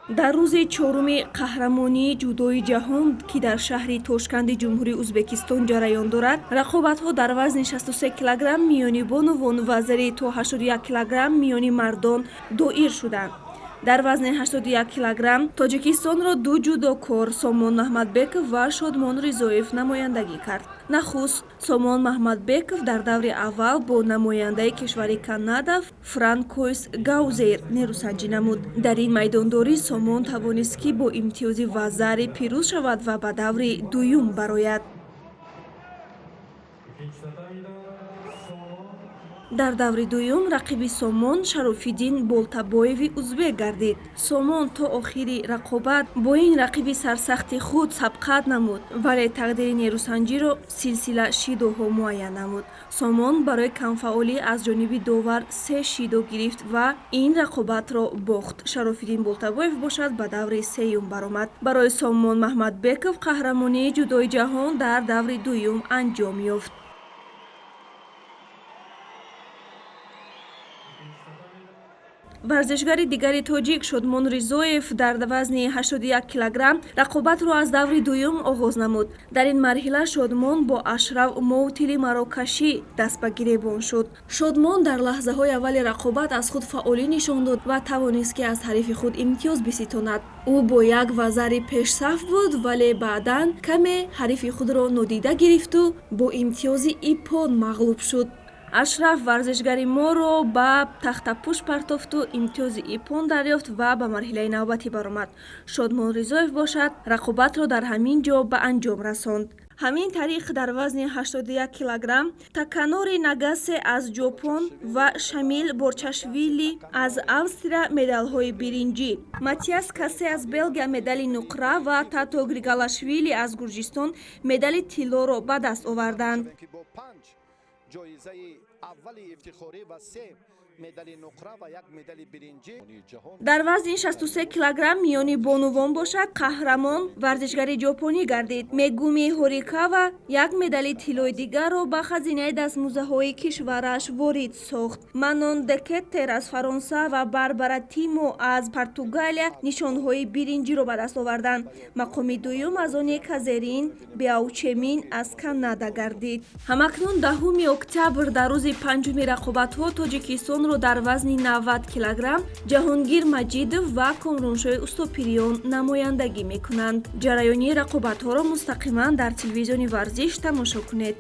дар рӯзи чоруми қаҳрамонии ҷудои ҷаҳон ки дар шаҳри Тошканди ҷумҳурии Ӯзбекистон ҷараён дорад, рақобатҳо дар вазни 63 килограмм миёни бонувон ва зери то 81 килограмм миёни мардон доир шуданд. дар вазни 81 килограмм тоҷикистонро ду ҷудокор Сомон Маҳмадбеков ва Шодмон Ризоев намояндагӣ кард. нахуст Сомон Маҳмадбеков дар даври аввал бо намояндаи кишвари Канада Франкойс Гаузер нерӯсанҷӣ намуд. дар ин майдондорӣ Сомон тавонист ки бо имтиёзи Вазари пирӯз шавад ва ба даври дуюм барояд. дар даври дуюм рақиби Сомон Шарофиддин Болтабоеви узбек гардид. Сомон то охири рақобат бо ин рақиби сарсахти худ сабқат намуд, вале тақдири нерӯсанҷиро силсила шидоҳо муайян намуд. Сомон барои камфаъолӣ аз ҷониби довар 3 шидо гирифт ва ин рақобатро бохт. Шарофиддин Болтабоев бошад ба даври сеюм баромад. барои Сомон Маҳмадбеков қаҳрамонии ҷудои ҷаҳон дар даври дуюм анҷом ёфт. варзишгари дигари тоҷик Шодмон Ризоев дар вазни 81 килограмм рақобатро аз даври дуюм оғоз намуд. дар ин марҳила Шодмон бо Ашраф Мовтили Марокашӣ даст ба гиребон шуд. Шодмон дар лаҳзаҳои аввали рақобат аз худ фаъолӣ нишон дод ва тавонист ки аз ҳарифи худ имтиёз биситонад. ӯ бо як вазари пешсаф буд, вале баъдан каме ҳарифи худро нодида гирифту бо имтиёзи иппон мағлуб шуд. Ашраф варзишгари моро ба тахтапӯш партофту имтиёзи иппон дарёфт ва ба марҳилаи навбатӣ баромад. Шодмон Ризоев бошад рақобатро дар ҳамин ҷо ба анҷом расонд. ҳамин тариқ дар вазни 81 килограмм Таканори Нагасе аз ҷопон ва Шамил Борчашвили аз Австрия медалҳои биринҷӣ, Матиас Касе аз Белгия медали нуқра ва Тато Григалашвили аз Гурҷистон медали тиллоро ба даст оварданд. ҷоизаи аввали ифтихорӣ ва 3 медали нуқра ва 1 медали биринҷӣ. дар вазни 63 килограмм миёни бонувон бошад қаҳрамон варзишгари ҷопонӣ гардид. Мегуми Ҳорикава 1 медали тиллои дигарро ба хазинаи дастмӯзаҳои кишвараш ворид сохт. Манон Декеттер аз Фаронса ва Барбара Тимо аз Португалия нишонҳои биринҷиро ба даст оварданд. мақоми дуюм аз они Казерин Беаучемин аз Канада гардид. ҳамакнун 10 октябр дар рӯзи панҷуми рақобатҳо Тоҷикистонро дар вазни 90 килограмм Ҷаҳонгир Маҷидов ва Комроншоҳи Устопириён намояндагӣ мекунанд. ҷараёни рақобатҳоро мустақиман дар телевизиони варзиш тамошо кунед.